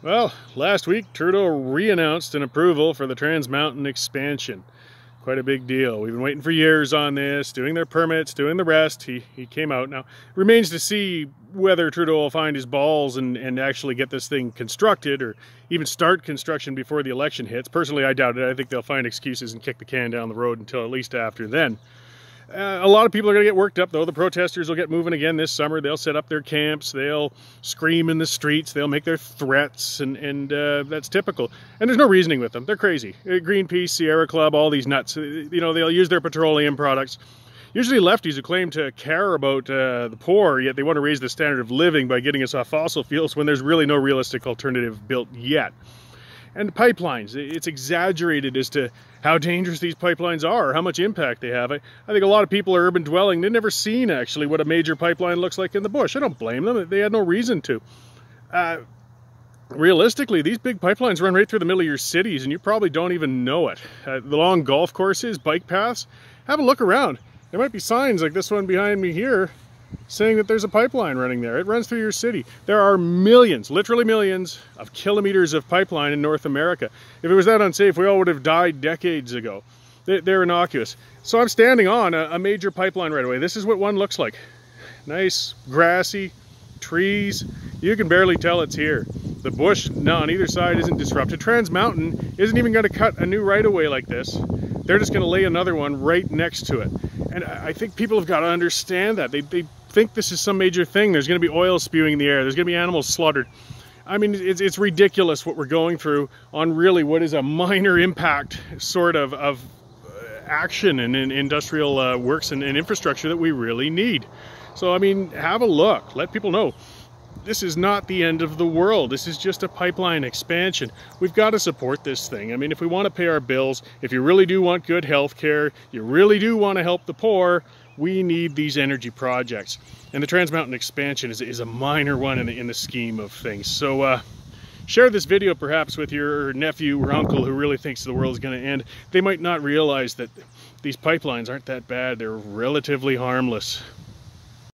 Well, last week Trudeau re-announced an approval for the Trans Mountain expansion. Quite a big deal. We've been waiting for years on this, doing their permits, doing the rest. He came out. Now, remains to see whether Trudeau will find his balls and actually get this thing constructed or even start construction before the election hits. Personally, I doubt it. I think they'll find excuses and kick the can down the road until at least after then. A lot of people are going to get worked up, though. The protesters will get moving again this summer. They'll set up their camps. They'll scream in the streets. They'll make their threats, and that's typical. And there's no reasoning with them. They're crazy. Greenpeace, Sierra Club, all these nuts. You know, they'll use their petroleum products. Usually lefties who claim to care about the poor, yet they want to raise the standard of living by getting us off fossil fuels when there's really no realistic alternative built yet. And pipelines, it's exaggerated as to how dangerous these pipelines are, how much impact they have. I think a lot of people are urban dwelling. They've never seen actually what a major pipeline looks like in the bush. I don't blame them. They had no reason to. Realistically, these big pipelines run right through the middle of your cities and you probably don't even know it. The long golf courses, bike paths, have a look around. There might be signs like this one behind me here saying that there's a pipeline running there. It runs through your city. There are millions, literally millions, of kilometers of pipeline in North America. If it was that unsafe, we all would have died decades ago. They're innocuous. So I'm standing on a major pipeline right away. This is what one looks like. Nice, grassy, trees. You can barely tell it's here. The bush on either side isn't disrupted. Trans Mountain isn't even going to cut a new right-of-way like this. They're just going to lay another one right next to it. And I think people have got to understand that. They think this is some major thing. There's going to be oil spewing in the air. There's going to be animals slaughtered. I mean, it's ridiculous what we're going through on really what is a minor impact sort of action and industrial works and infrastructure that we really need. So, I mean, have a look. Let people know. This is not the end of the world. This is just a pipeline expansion. We've got to support this thing. I mean, if we want to pay our bills, if you really do want good health care, you really do want to help the poor, we need these energy projects. And the Trans Mountain expansion is a minor one in the scheme of things. So share this video perhaps with your nephew or uncle who really thinks the world is going to end. They might not realize that these pipelines aren't that bad. They're relatively harmless.